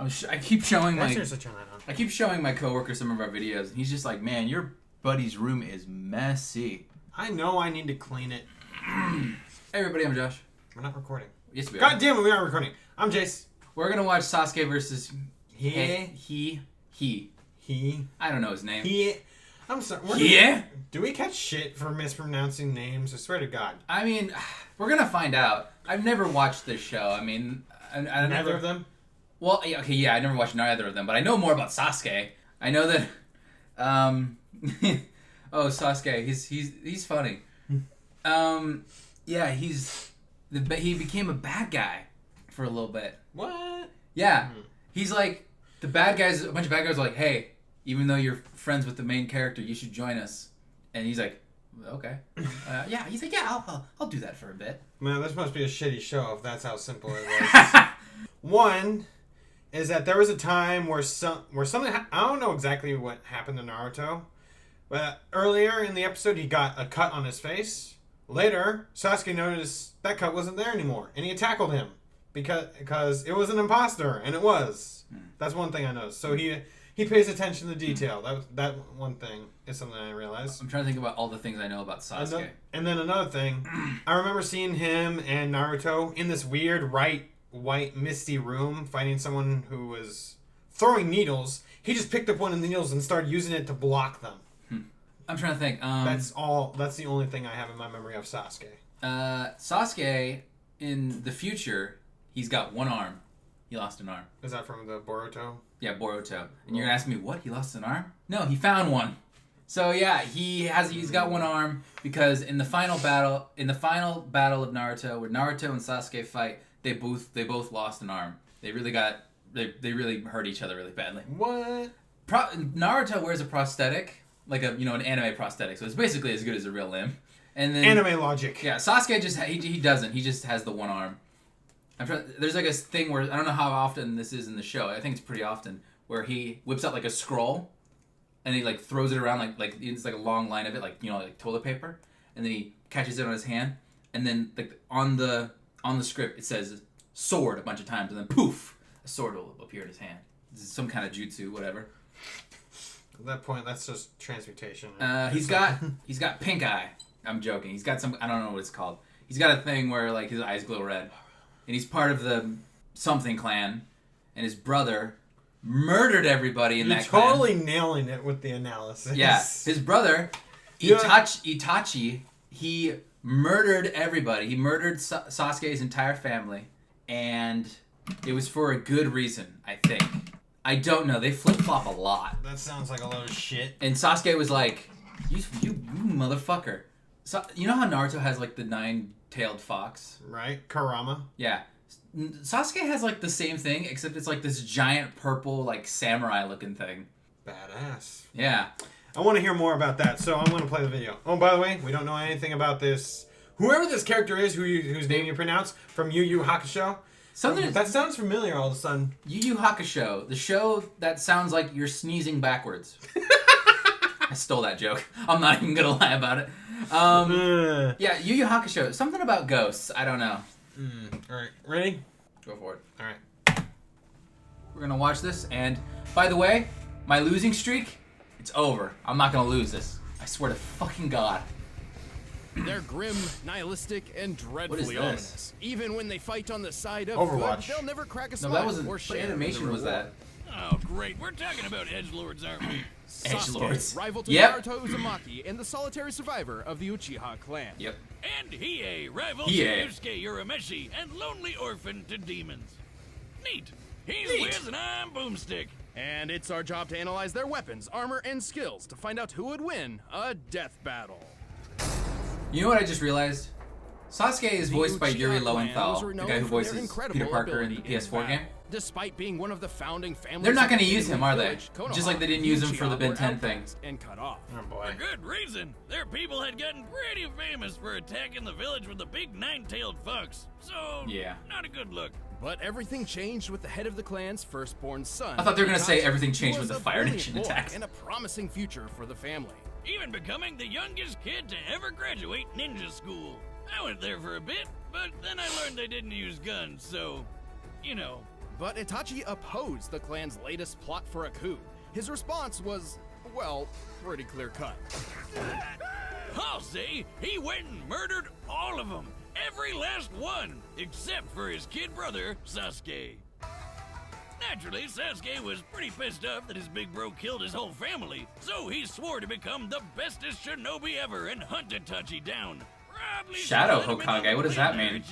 I keep showing my. Seriously turn that on. I keep showing my coworker some of our videos, and he's just like, "Man, your buddy's room is messy." I know I need to clean it. Hey everybody, I'm Josh. We're not recording. Yes, we are. God damn it, we are recording. I'm Jace. We're gonna watch Sasuke versus He. I don't know his name. He. I'm sorry. Yeah. Do we catch shit for mispronouncing names? I swear to God. I mean, we're gonna find out. I've never watched this show. I mean, I Neither of them. Well, okay, yeah, I never watched neither of them, but I know more about Sasuke. I know that. Oh, Sasuke, he's funny. Yeah, he became a bad guy for a little bit. What? Yeah, he's like the bad guys. A bunch of bad guys are like, hey, even though you're friends with the main character, you should join us. And he's like, okay, yeah. He's like, yeah, I'll do that for a bit. Man, this must be a shitty show if that's how simple it was. One is that there was a time where something I don't know exactly what happened to Naruto, but earlier in the episode he got a cut on his face. Later, Sasuke noticed that cut wasn't there anymore, and he tackled him because it was an imposter, and it was. That's one thing I noticed. So he pays attention to detail. That one thing is something I realized. I'm trying to think about all the things I know about Sasuke. And then another thing, I remember seeing him and Naruto in this weird white misty room fighting someone who was throwing needles. He just picked up one of the needles and started using it to block them. I'm trying to think. That's the only thing I have in my memory of Sasuke. Sasuke, in the future, he's got one arm. He lost an arm. Is that from the Boruto? Yeah, Boruto. And you're gonna ask me, what? He lost an arm? No, he found one. So yeah, he's got one arm because in the final battle of Naruto, where Naruto and Sasuke fight, they both lost an arm. They really hurt each other really badly. What? Naruto wears a prosthetic, like an anime prosthetic, so it's basically as good as a real limb. And then anime logic. Yeah, Sasuke he doesn't. He just has the one arm. There's like a thing where I don't know how often this is in the show. I think it's pretty often where he whips out like a scroll, and he like throws it around like it's like a long line of it, like toilet paper, and then he catches it on his hand, and then like on the script it says sword a bunch of times, and then poof, a sword will appear in his hand. This is some kind of jutsu, whatever. At that point, that's just transmutation. He's got pink eye. I'm joking. He's got I don't know what it's called. He's got a thing where like his eyes glow red. And he's part of the something clan, and his brother murdered everybody in that clan. You're totally nailing it with the analysis. Yeah, his brother, Itachi, he murdered everybody. He murdered Sasuke's entire family, and it was for a good reason, I think. I don't know. They flip-flop a lot. That sounds like a lot of shit. And Sasuke was like, you motherfucker. So, you know how Naruto has like the 9-tailed fox? Right? Kurama? Yeah. Sasuke has like the same thing, except it's like this giant purple like samurai looking thing. Badass. Yeah. I want to hear more about that, so I'm going to play the video. Oh, by the way, we don't know anything about this. Whoever this character is, whose name you pronounce, from Yu Yu Hakusho. That sounds familiar all of a sudden. Yu Yu Hakusho, the show that sounds like you're sneezing backwards. I stole that joke. I'm not even going to lie about it. Yeah, Yu Yu Hakusho. Something about ghosts. I don't know. Alright, ready? Go for it. Alright. We're gonna watch this, and by the way, my losing streak, it's over. I'm not gonna lose this. I swear to fucking God. They're grim, nihilistic, and dreadfully ominous. Even when they fight on the side of Overwatch. good, they'll never crack a smile. No, that wasn't. Or What share animation was that? Oh, great. We're talking about edgelords, aren't we? Edgelords. Rival to Yep. Naruto Uzumaki and the solitary survivor of the Uchiha clan. Yep. And Hiei, rival Hiei. to Yusuke Urameshi and lonely orphan to demons. Neat. He's Wiz and I'm Boomstick. And it's our job to analyze their weapons, armor, and skills to find out who would win a death battle. You know what I just realized? Sasuke is voiced by Yuri Uchiha clan Lowenthal, was the renowned guy who for their voices incredible Peter Parker in the ability PS4 game. Despite being one of the founding families, They're not going going to to use him, are they? Just like they didn't use him for the Ben 10 thing. And cut off. Oh boy. For good reason. Their people had gotten pretty famous for attacking the village with the big 9-tailed fox. So, yeah, not a good look. But everything changed with the head of the clan's firstborn son. I thought they were going to say Itachi, everything who changed was with the a Fire brilliant Nation boy attacks. and a promising future for the family. Even becoming the youngest kid to ever graduate ninja school. I went there for a bit, but then I learned they didn't use guns, so, But Itachi opposed the clan's latest plot for a coup. His response was, well, pretty clear-cut. I'll say he went and murdered all of them. Every last one, except for his kid brother, Sasuke. Naturally, Sasuke was pretty pissed off that his big bro killed his whole family, so he swore to become the bestest shinobi ever and hunt Itachi down. Shadow Hokage, what does that mean?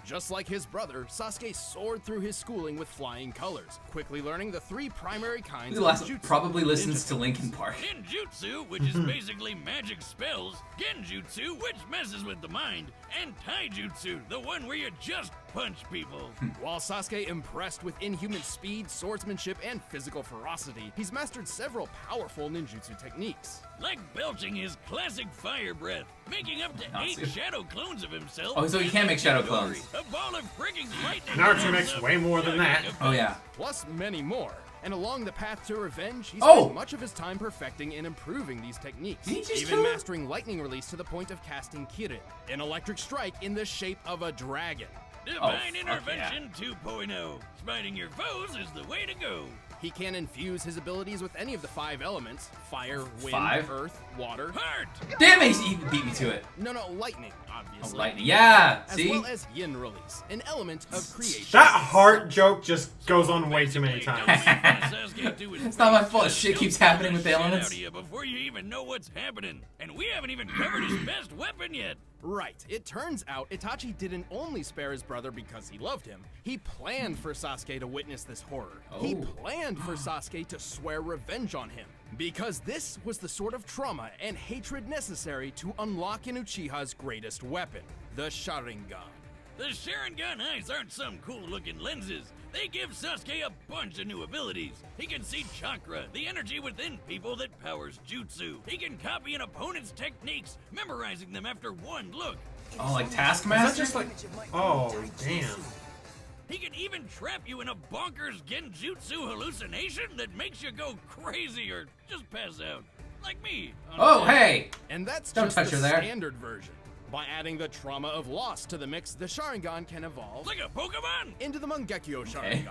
Just like his brother, Sasuke soared through his schooling with flying colors, quickly learning the 3 primary kinds of jutsu. Probably listens to Linkin Park. Ninjutsu, which is basically magic spells, Genjutsu, which messes with the mind, and Taijutsu, the one where you just punch people. While Sasuke impressed with inhuman speed, swordsmanship, and physical ferocity, he's mastered several powerful ninjutsu techniques. Like belching his classic fire breath, making up to 8 shadow clones of himself. Oh, so he can make shadow clones. A ball of freaking lightning. Naruto makes way more than that. Oh yeah. Plus many more. And along the path to revenge, he Oh! spent much of his time perfecting and improving these techniques. Did he just Even kill him? mastering lightning release to the point of casting Kirin, an electric strike in the shape of a dragon. Divine Oh, fuck Intervention 2.0. Smiting your foes is the way to go. He can infuse his abilities with any of the 5 elements: fire, wind, 5? earth, water. Heart! Damn it, he beat me to it. No, lightning, Oh, obviously. lightning. Yeah, As see? well as yin release, an element of creation. That heart joke just goes on way too many times. It's not my fault. Shit keeps happening with the elements. Out of you before you even know what's happening. And we haven't even covered his best weapon yet. Right. It turns out Itachi didn't only spare his brother because he loved him. He planned for Sasuke to witness this horror. He Oh. planned for Sasuke to swear revenge on him. Because this was the sort of trauma and hatred necessary to unlock an Uchiha's greatest weapon, the Sharingan. The Sharingan eyes aren't some cool-looking lenses. They give Sasuke a bunch of new abilities. He can see chakra, the energy within people that powers jutsu. He can copy an opponent's techniques, memorizing them after one look. Oh, like Is that Taskmaster? just like... Oh, damn. He can even trap you in a bonkers genjutsu hallucination that makes you go crazy or just pass out. Like me. Oh, hey! And that's Don't just touch the her there. standard version. By adding the trauma of loss to the mix, the Sharingan can evolve Like a Pokemon! into the Mangekyo Sharingan.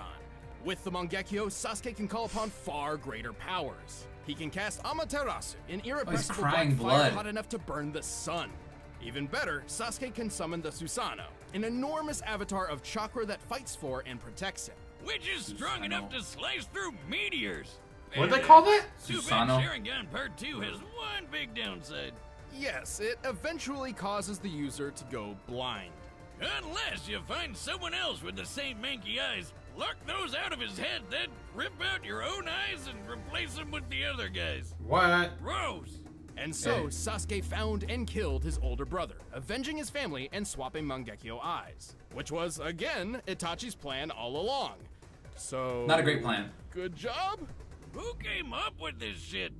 With the Mangekyo, Sasuke can call upon far greater powers. He can cast Amaterasu, an irrepressible crying black fire blood. hot enough to burn the sun. Even better, Sasuke can summon the Susanoo, an enormous avatar of chakra that fights for and protects him. Which is strong enough to slice through meteors. What'd they call that? Too bad Susanoo? Sharingan Part 2 has one big downside. Yes, it eventually causes the user to go blind. Unless you find someone else with the same manky eyes, pluck those out of his head, then rip out your own eyes and replace them with the other guys. What? Gross! And so, Hey. Sasuke found and killed his older brother, avenging his family and swapping Mangekyo eyes. Which was, again, Itachi's plan all along. So... Not a great plan. Good job? Who came up with this shit?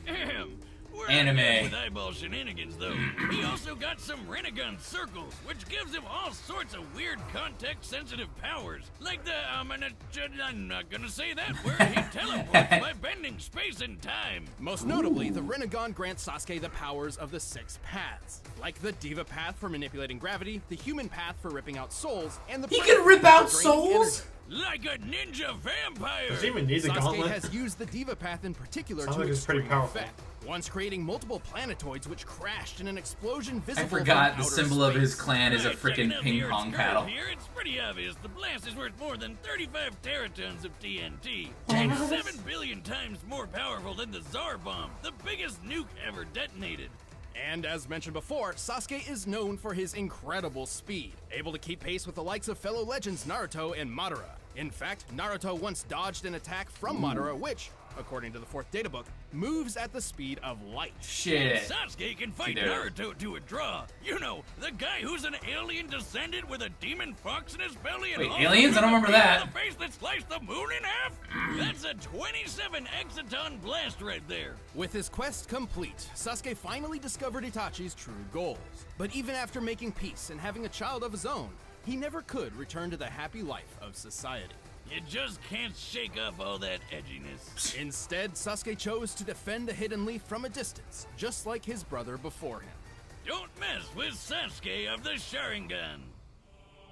Ahem. We're Anime. not with eyeball shenanigans, though. He also got some Rinnegan circles, which gives him all sorts of weird context-sensitive powers. Like the, I'm not gonna say that word. He teleports by bending space and time. Most notably, the Rinnegan grants Sasuke the powers of the 6 paths. Like the Diva path for manipulating gravity, the human path for ripping out souls, and the He Predator can rip path out for draining souls? energy. Like a ninja vampire. Does he even need the Sasuke gauntlet? has used the Diva path in particular Sounds to like it's pretty extreme powerful. effect, once creating multiple planetoids which crashed in an explosion visible I forgot from the outer symbol of his space. clan is a Checking freaking out the ping Earth's pong curve paddle. Here, it's pretty obvious the blast is worth more than 35 teratons of TNT, and 7 billion times more powerful than the Tsar bomb, the biggest nuke ever detonated. And as mentioned before, Sasuke is known for his incredible speed, able to keep pace with the likes of fellow legends Naruto and Madara. In fact, Naruto once dodged an attack from Madara which, according to the 4th databook, moves at the speed of light. Shit. Sasuke can fight Dude. Naruto to a draw. You know, the guy who's an alien descendant with a demon fox in his belly and Wait, also aliens? I don't remember with a that. beam of the face that sliced the moon in half? That's a 27 exaton blast right there. With his quest complete, Sasuke finally discovered Itachi's true goals. But even after making peace and having a child of his own, he never could return to the happy life of society. You just can't shake off all that edginess. Instead, Sasuke chose to defend the Hidden Leaf from a distance, just like his brother before him. Don't mess with Sasuke of the Sharingan.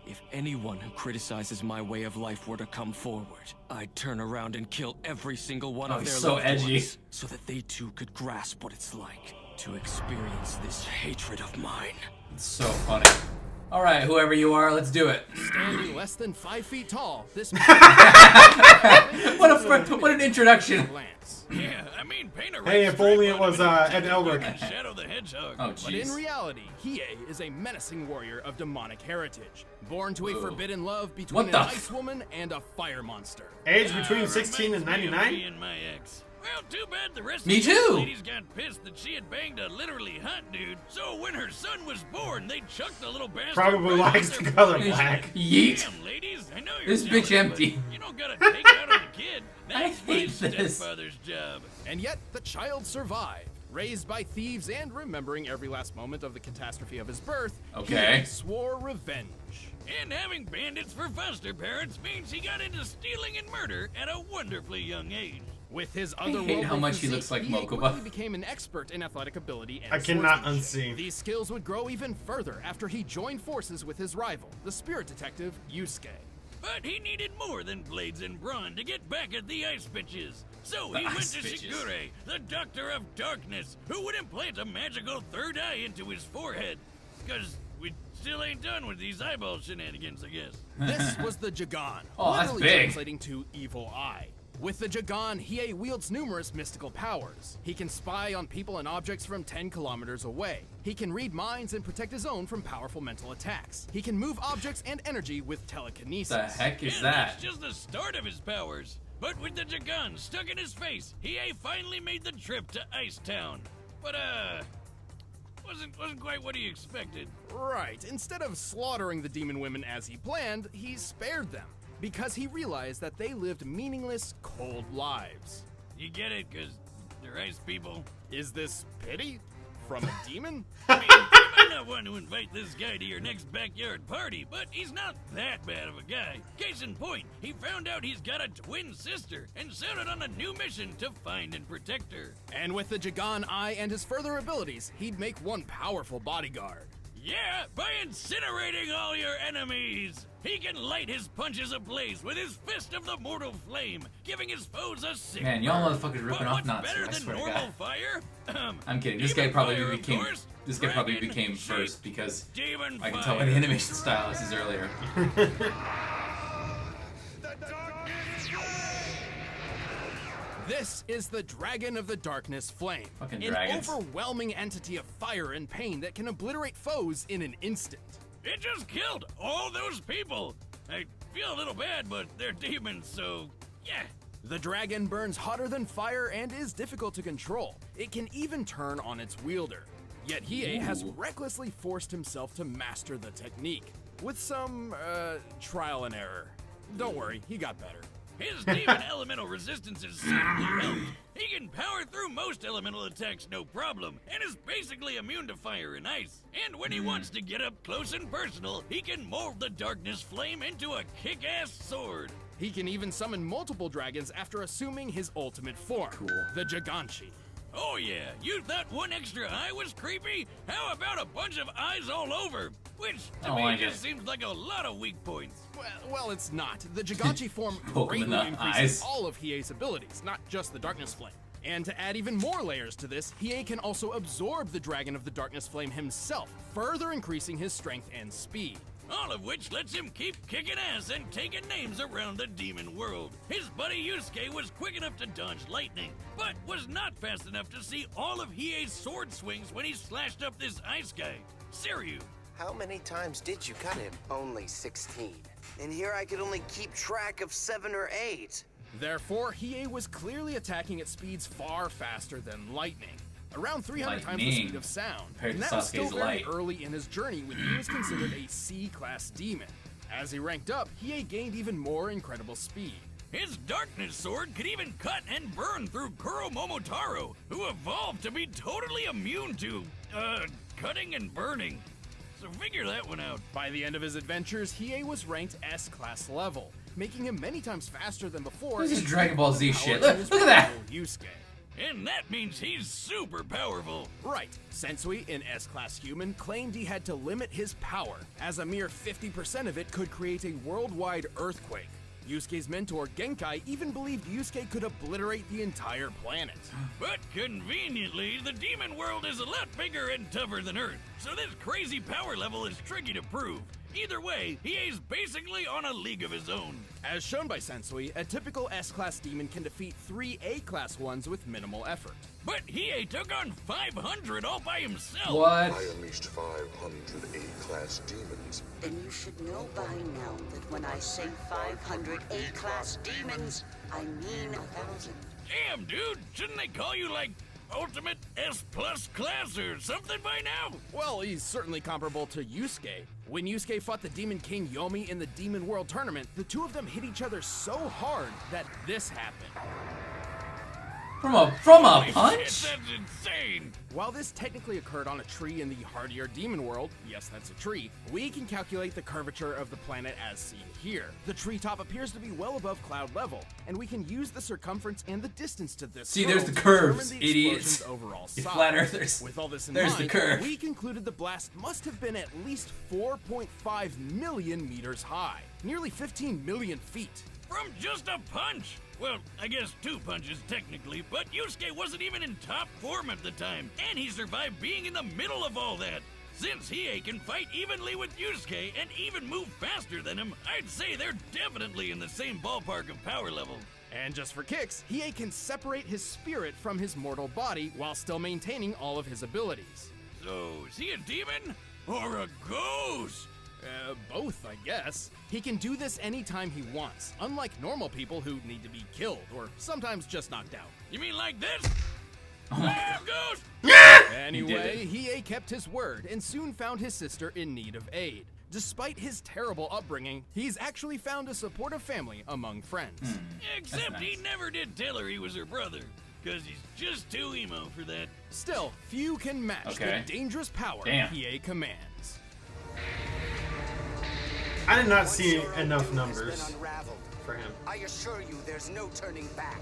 If anyone who criticizes my way of life were to come forward, I'd turn around and kill every single one of he's their so loved edgy. ones, so that they too could grasp what it's like to experience this hatred of mine. It's so funny. All right, whoever you are, let's do it. Standing less than 5 feet tall, this What an introduction. glance. Yeah, I mean, paint a Hey, red if only stripe it on was him and Ed Elric. Shadow the Hedgehog. Oh, But in jeez. reality, Hiei is a menacing warrior of demonic heritage, born to a Whoa. forbidden love between What an the ice woman and a fire monster. Age between 16 and Reminds me of 99? me and my ex. Well, too bad the rest Me of the too. ladies got pissed that she had banged a literally hot dude. So when her son was born, they chucked the little bastard. Probably right likes in the their color face. black. Yeet. Damn, ladies, I know you're This bitch jealous, empty. but you don't gotta take out on the kid. I That's my hate this. stepfather's job. And yet, the child survived. Raised by thieves and remembering every last moment of the catastrophe of his birth, Okay. Hiei swore revenge. And having bandits for foster parents means he got into stealing and murder at a wonderfully young age. With his hate otherworldly how much he physique, looks like Hiei Mokuba. quickly became an expert in athletic ability and I cannot swordsmanship. unsee. These skills would grow even further after he joined forces with his rival, the spirit detective Yusuke. But he needed more than blades and brawn to get back at the ice bitches. So The he went ice to bitches. Shigure, the Doctor of Darkness, who would implant a magical third eye into his forehead. Cause we still ain't done with these eyeball shenanigans, I guess. This was the Jagan, Oh, that's literally big. translating to evil eye. With the Jagan, Hiei wields numerous mystical powers. He can spy on people and objects from 10 kilometers away. He can read minds and protect his own from powerful mental attacks. He can move objects and energy with telekinesis. The heck is And that? that's just the start of his powers. But with the Jagan stuck in his face, Hiei finally made the trip to Ice Town. But wasn't quite what he expected. Right, instead of slaughtering the demon women as he planned, he spared them. Because he realized that they lived meaningless, cold lives. You get it, cause they're ice people. Is this pity? From a demon? I mean, you might not want to invite this guy to your next backyard party, but he's not that bad of a guy. Case in point, he found out he's got a twin sister and set out on a new mission to find and protect her. And with the Jagan Eye and his further abilities, he'd make one powerful bodyguard. Yeah, by incinerating all your enemies! He can light his punches ablaze with his fist of the mortal flame, giving his foes a sick Man, y'all burn. motherfuckers ripping But off what's Natsu, better I than swear to normal God. fire? I'm kidding. This guy Demon probably fire, of became course. this guy probably Dragon became shape. first because Demon I can fire. tell by the animation style this is earlier. This is the Dragon of the Darkness Flame. Fucking an dragons. overwhelming entity of fire and pain that can obliterate foes in an instant. It just killed all those people. I feel a little bad, but they're demons, so yeah. The dragon burns hotter than fire and is difficult to control. It can even turn on its wielder. Yet Hiei has Ooh. recklessly forced himself to master the technique. With some, trial and error. Don't worry, he got better. His demon elemental resistance is certainly helped. He can power through most elemental attacks no problem, and is basically immune to fire and ice. And when he wants to get up close and personal, he can mold the darkness flame into a kick-ass sword. He can even summon multiple dragons after assuming his ultimate form, Cool. the Giganshi. Oh yeah, you thought one extra eye was creepy? How about a bunch of eyes all over? Which, to I me, like just it. seems like a lot of weak points. Well, it's not. The Giganshi form Poke him in greatly the increases eyes. all of Hiei's abilities, not just the Darkness Flame. And to add even more layers to this, Hiei can also absorb the Dragon of the Darkness Flame himself, further increasing his strength and speed. All of which lets him keep kicking ass and taking names around the demon world. His buddy Yusuke was quick enough to dodge lightning, but was not fast enough to see all of Hiei's sword swings when he slashed up this ice guy, Siryu. How many times did you cut him? Only 16. And here I could only keep track of 7 or 8. Therefore, Hiei was clearly attacking at speeds far faster than lightning. Around 300 times the Lightning. speed of sound. Compared And to that was still Sasuke's very light. early in his journey when he was considered a C-class demon. As he ranked up, Hiei gained even more incredible speed. His darkness sword could even cut and burn through Kuro Momotaro, who evolved to be totally immune to, cutting and burning. So figure that one out. By the end of his adventures, Hiei was ranked S-class level, making him many times faster than before. This is and Dragon Ball Z power shit. than Look- his look at that! rival Yusuke. and that means he's super powerful. Right. Sensui, an S-class human, claimed he had to limit his power, as a mere 50% of it could create a worldwide earthquake. Yusuke's mentor, Genkai, even believed Yusuke could obliterate the entire planet. But conveniently, the demon world is a lot bigger and tougher than Earth, so this crazy power level is tricky to prove. Either way, Hiei's basically on a league of his own. As shown by Sensui, a typical S-class demon can defeat 3 A-class ones with minimal effort. But Hiei took on 500 all by himself. What? I unleashed 500 A-class demons. Then you should know by now that when I say 500 A-class demons, I mean 1,000. Damn, dude, shouldn't they call you like Ultimate S+ class or something by now? Well, he's certainly comparable to Yusuke. When Yusuke fought the Demon King Yomi in the Demon World Tournament, the two of them hit each other so hard that this happened. From a Holy punch? shit, that's insane. While this technically occurred on a tree in the hardier Demon World, yes, that's a tree, we can calculate the curvature of the planet as seen here. The treetop appears to be well above cloud level, and we can use the circumference and the distance to this. See, there's the to curves, determine the idiots. explosion's overall You size. flat earthers. With all this in There's mind, the curve. we concluded the blast must have been at least 4.5 million meters high, nearly 15 million feet. From just a punch. Well, I guess 2 punches technically, but Yusuke wasn't even in top form at the time, and he survived being in the middle of all that. Since Hiei can fight evenly with Yusuke and even move faster than him, I'd say they're definitely in the same ballpark of power level. And just for kicks, Hiei can separate his spirit from his mortal body while still maintaining all of his abilities. So, is he a demon or a ghost? Both, I guess. He can do this anytime he wants, unlike normal people who need to be killed or sometimes just knocked out. You mean like this? Oh my God. Ghost! Anyway, Hiei kept his word and soon found his sister in need of aid. Despite his terrible upbringing, he's actually found a supportive family among friends. Except he nice. never did tell her he was her brother, because he's just too emo for that. Still, few can match Okay. the dangerous power Damn. Hiei commands. I did not One see Zoro enough doom has numbers been unraveled. for him. I assure you, there's no turning back.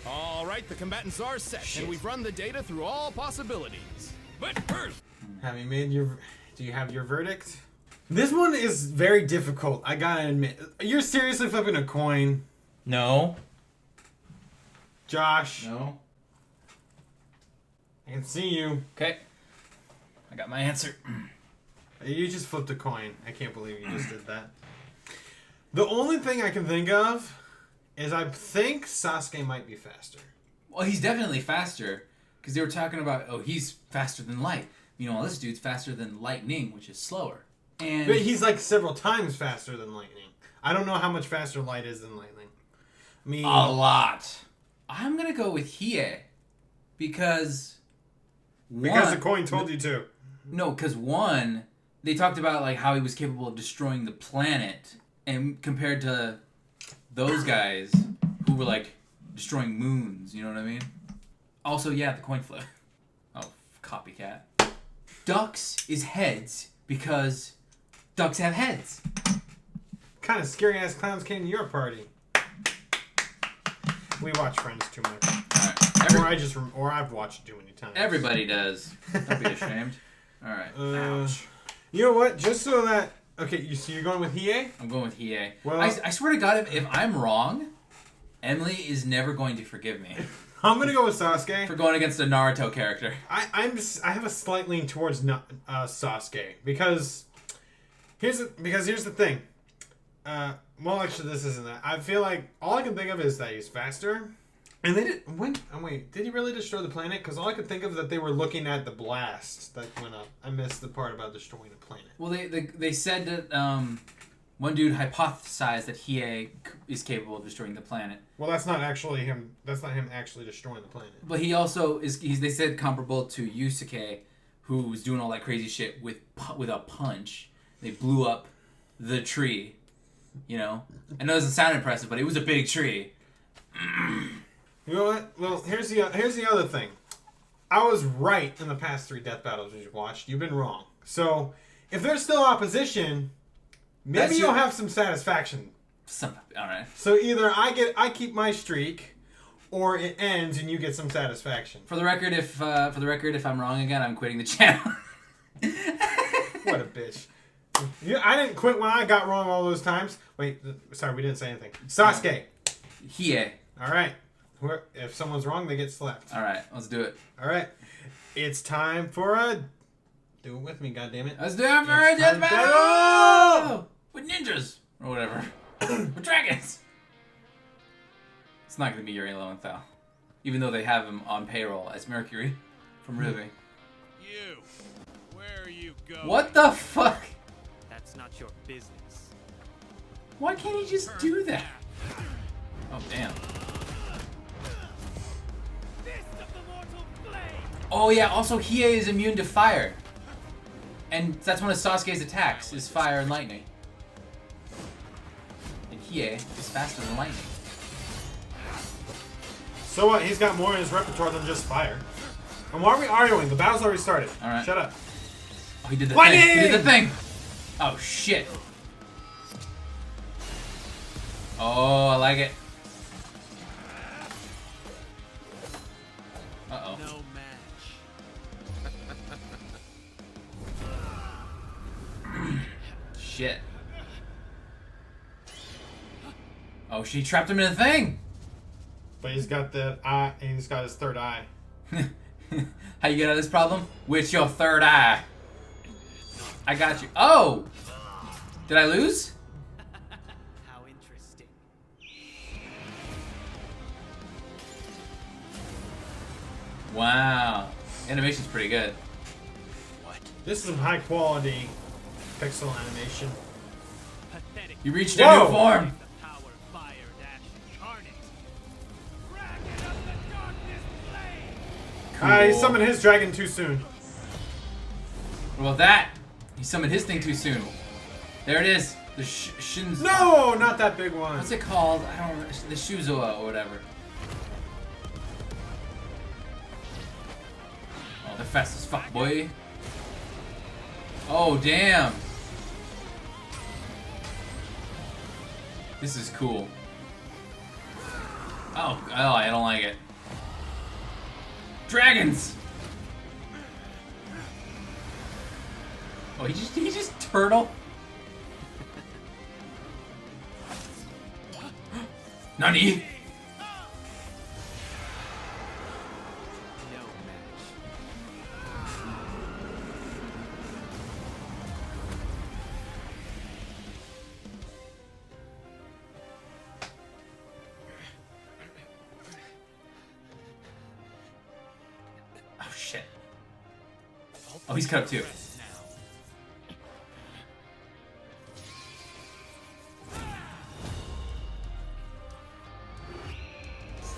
All right, the combatants are set, and we've run the data through all possibilities. But first, Have you made your? Do you have your verdict? This one is very difficult. I gotta admit. You're seriously flipping a coin, No. Josh. No. I can see you. Okay. I got my answer. You just flipped a coin. I can't believe you just did that. The only thing I can think of is I think Sasuke might be faster. Well, he's definitely faster because they were talking about, oh, he's faster than light. Meanwhile, this dude's faster than lightning, which is slower. And But he's like several times faster than lightning. I don't know how much faster light is than lightning. I mean, a lot. I'm gonna go with Hiei because the coin told you to. No, because one, they talked about like how he was capable of destroying the planet, and compared to those guys who were like destroying moons, you know what I mean? Also, yeah, the coin flip. Oh, copycat. Ducks is heads because ducks have heads. Kind of scary ass clowns came to your party. We watch Friends too much, Alright, or I've watched it too many times. everybody does. Don't be ashamed. Alright. Ouch. You know what? Just so that so you're going with Hiei? I'm going with Hiei. Well- I swear to God, if I'm wrong, Emily is never going to forgive me I'm gonna go with Sasuke. for going against a Naruto character. I have a slight lean towards Sasuke because here's the thing. Well, actually, this isn't that. I feel like all I can think of is that he's faster. And they did he really destroy the planet? Because all I could think of is that they were looking at the blast that went up. I missed the part about destroying the planet. Well, they said that one dude hypothesized that Hiei is capable of destroying the planet. Well, that's not actually him. That's not him actually destroying the planet. But he also is. They said comparable to Yusuke, who was doing all that crazy shit with a punch. They blew up the tree. You know, I know it doesn't sound impressive, but it was a big tree. You know what? Well, here's the other thing. I was right in the past 3 death battles we watched. You've been wrong. So, if there's still opposition, maybe you'll have some satisfaction All right. So either I keep my streak, or it ends and you get some satisfaction. For the record, if I'm wrong again, I'm quitting the channel. What a bitch. I didn't quit when I got wrong all those times. Wait, sorry, we didn't say anything. Sasuke. Hiei. All right. If someone's wrong, they get slapped. All right, let's do it. All right. It's time for a... Do it with me, goddammit. Let's do it for a death battle! battle! With ninjas! Or whatever. With dragons! It's not going to be Yuri Lowenthal. Even though they have him on payroll as Mercury from Ruby. You. Where are you going? What the fuck? That's not your business. Why can't he just do that? Oh, damn. Oh, yeah, also Hiei is immune to fire. And that's one of Sasuke's attacks, is fire and lightning. And Hiei is faster than lightning. So what? He's got more in his repertoire than just fire. And why are we arguing? The battle's already started. All right. Shut up. Oh, he did the lightning! thing. He did the thing. Oh, shit. Oh, I like it. Uh-oh. No match. Shit. Oh, she trapped him in a thing. But he's got the eye, and he's got his third eye. How you get out of this problem? With your third eye. I got you. Oh! Did I lose? How interesting. Wow. Animation's pretty good. What? This is some high quality pixel animation. Pathetic. You reached a Whoa! new form. The power of fire dash incarnate. He Cool. summoned his dragon too soon. What about that? He summoned his thing too soon. There it is. The Shins. No, not that big one. What's it called? I don't remember. The Shuzoa or whatever. Oh, they're fast as fuck, boy. Oh, damn. This is cool. Oh, I don't like it. Dragons! Oh, he just turtle? Nani? No match. Oh, shit. Oh, he's cut up too.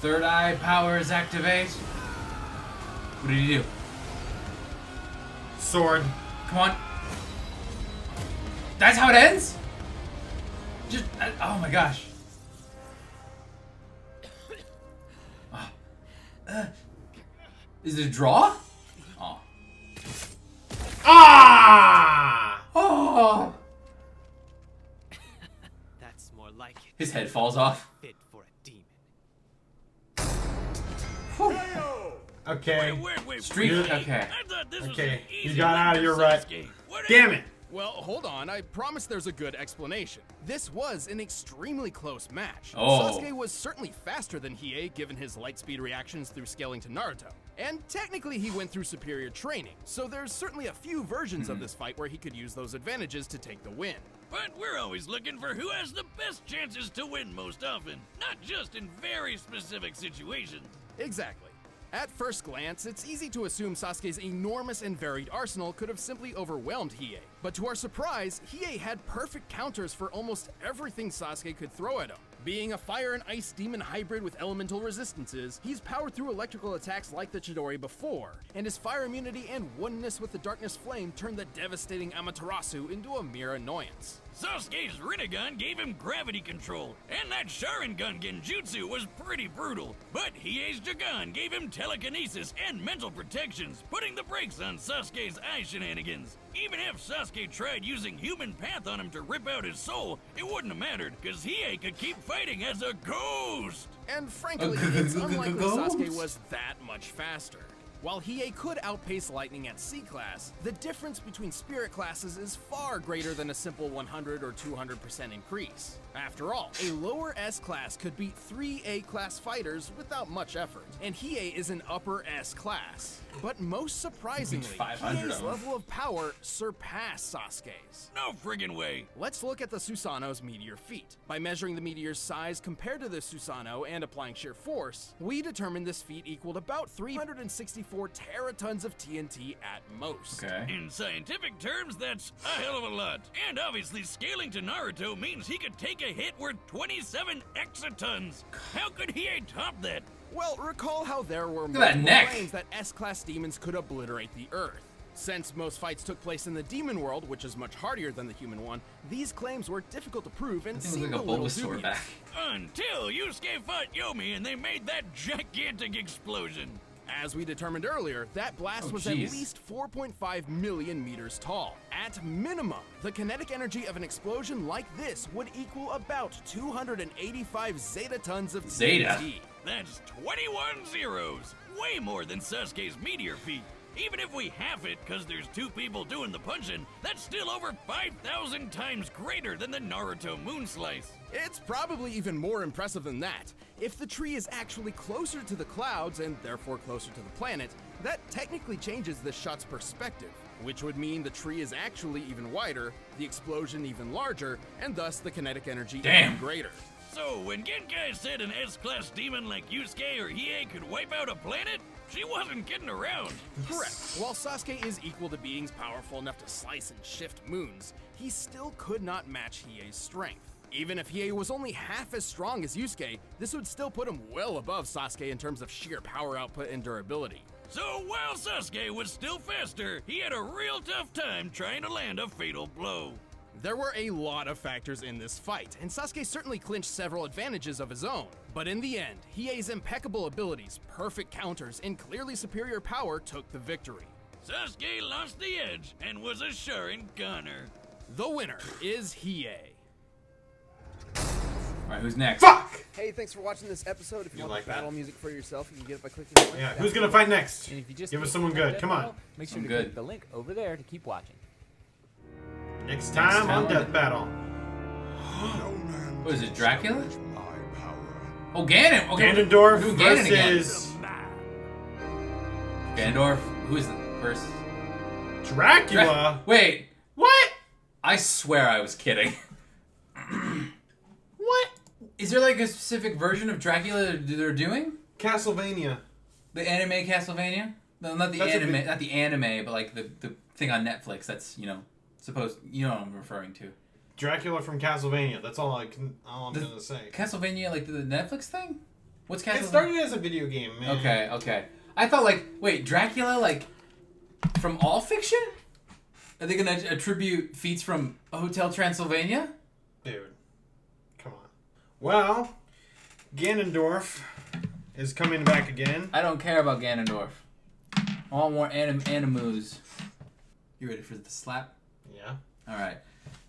Third eye powers activate. What did he do? Sword. Come on. That's how it ends? Just, oh my gosh. Is it a draw? Oh. Ah! Oh! That's more like it. His head falls off. Fit for a demon. Okay. Wait, Streak. wait. Okay. I thought this was Okay, an you easy got win out for of your rut. Sasuke. What Damn it! Well, hold on. I promise there's a good explanation. This was an extremely close match. Oh. Sasuke was certainly faster than Hiei given his light speed reactions through scaling to Naruto. And technically he went through superior training, so there's certainly a few versions of this fight where he could use those advantages to take the win. But we're always looking for who has the best chances to win most often, not just in very specific situations. Exactly. At first glance, it's easy to assume Sasuke's enormous and varied arsenal could have simply overwhelmed Hiei. But to our surprise, Hiei had perfect counters for almost everything Sasuke could throw at him. Being a fire and ice demon hybrid with elemental resistances, he's powered through electrical attacks like the Chidori before, and his fire immunity and oneness with the darkness flame turned the devastating Amaterasu into a mere annoyance. Sasuke's Rinnegan gave him gravity control, and that Sharingan Genjutsu was pretty brutal. But Hiei's Jagan gave him telekinesis and mental protections, putting the brakes on Sasuke's eye shenanigans. Even if Sasuke tried using human path on him to rip out his soul, it wouldn't have mattered, because Hiei could keep fighting as a ghost! And frankly, it's unlikely Sasuke was that much faster. While Hiei could outpace Lightning at C-Class, the difference between Spirit classes is far greater than a simple 100 or 200% increase. After all, a lower S-Class could beat 3 A-Class fighters without much effort, and Hiei is an upper S-Class. But most surprisingly, 500 Hiei's of them. level of power surpassed Sasuke's. No friggin' way! Let's look at the Susanoo's meteor feat. By measuring the meteor's size compared to the Susanoo and applying sheer force, we determined this feat equaled about 364 teratons of TNT at most. Okay. In scientific terms, that's a hell of a lot. And obviously, scaling to Naruto means he could take a hit worth 27 exatons. How could Hiei top that? Well, recall how there were at that multiple neck. claims that S-Class demons could obliterate the Earth. Since most fights took place in the demon world, which is much hardier than the human one, these claims were difficult to prove and It seems seemed like a a little Bulbasaur dubious. back. Until Yusuke fought Yomi and they made that gigantic explosion. As we determined earlier, that blast Oh, was jeez. at least 4.5 million meters tall. At minimum, the kinetic energy of an explosion like this would equal about 285 zetatons of Zeta? TNT. That's 21 zeros. Way more than Sasuke's meteor feat. Even if we half it, because there's 2 people doing the punching, that's still over 5,000 times greater than the Naruto moon slice. It's probably even more impressive than that. If the tree is actually closer to the clouds and therefore closer to the planet, that technically changes the shot's perspective, which would mean the tree is actually even wider, the explosion even larger, and thus the kinetic energy even greater. So when Genkai said an S-class demon like Yusuke or Hiei could wipe out a planet, she wasn't kidding around. Correct. While Sasuke is equal to beings powerful enough to slice and shift moons, he still could not match Hiei's strength. Even if Hiei was only half as strong as Yusuke, this would still put him well above Sasuke in terms of sheer power output and durability. So while Sasuke was still faster, he had a real tough time trying to land a fatal blow. There were a lot of factors in this fight, and Sasuke certainly clinched several advantages of his own. But in the end, Hiei's impeccable abilities, perfect counters, and clearly superior power took the victory. Sasuke lost the edge and was a Sharin goner. The winner is Hiei. Alright, who's next? Fuck! Hey, thanks for watching this episode. If you, You want like battle that? music for yourself, you can get it by clicking the link. Yeah, down who's gonna below. fight next? And if you just Give us hit someone that good. death Come on. battle, make sure I'm to good. click the link over there to keep watching. Next time on Death Battle. What is it, Dracula? Oh, Ganon! Okay, Ganondorf we're doing Ganon again. versus Ganondorf. Who is the first? Dracula. Wait, What? I swear I was kidding. What? Is there like a specific version of Dracula they're doing? Castlevania. The anime Castlevania? No, not the That's a anime, big- not the anime, but like the thing on Netflix. That's supposed. You know what I'm referring to. Dracula from Castlevania. That's all I'm The- gonna say. Castlevania, like the Netflix thing. What's Castlevania? It started as a video game, man. Okay. I thought wait, Dracula from all fiction? Are they gonna attribute feats from Hotel Transylvania? Dude, come on. Well, Ganondorf is coming back again. I don't care about Ganondorf. I want more animus. You ready for the slap? Yeah. All right.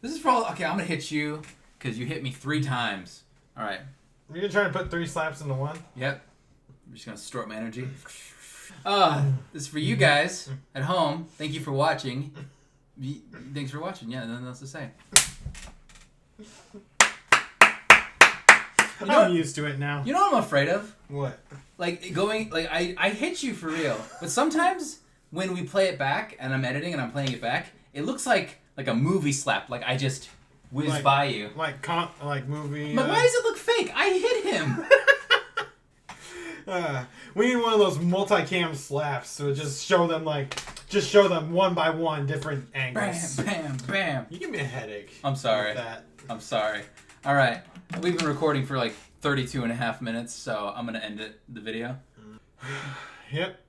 This is for all. Okay, I'm gonna hit you because you hit me 3 times. All right. You're gonna try to put 3 slaps into one? Yep. I'm just gonna store up my energy. This is for you guys at home. Thank you for watching. Thanks for watching. Yeah, nothing else to say. I'm used to it now. You know what I'm afraid of? What? I hit you for real. But sometimes when we play it back and I'm editing and I'm playing it back, it looks like a movie slap. Like I just whizzed by you. Like movie. But why does it look fake? I hit him. We need one of those multicam slaps to just show them one by one different angles. Bam, bam. You give me a headache. I'm sorry. with that. I'm sorry. All right. We've been recording for 32 and a half minutes, so I'm going to end the video. Yep.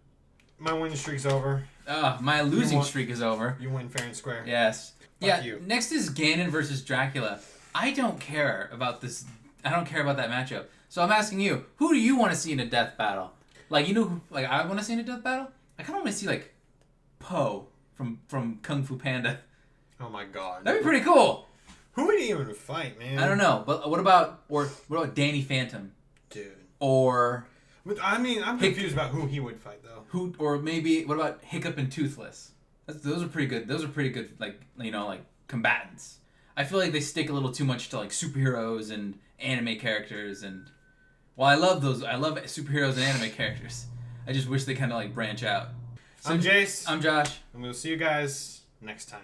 My winning streak's over. My losing streak is over. You win fair and square. Yes. Fuck you. Next is Ganon versus Dracula. I don't care about this. I don't care about that matchup. So I'm asking you, who do you want to see in a death battle? I want to see in a death battle? I kind of want to see, Poe from Kung Fu Panda. Oh my god. That'd be pretty cool. Who would he even fight, man? I don't know, but what about Danny Phantom? Dude. Or I mean, I'm confused about who he would fight though. Or maybe what about Hiccup and Toothless? Those are pretty good. Those are pretty good, like combatants. I feel like they stick a little too much to like superheroes and anime characters, and while I love superheroes and anime characters, I just wish they kind of like branch out. So, I'm Jace. I'm Josh. And we'll see you guys next time.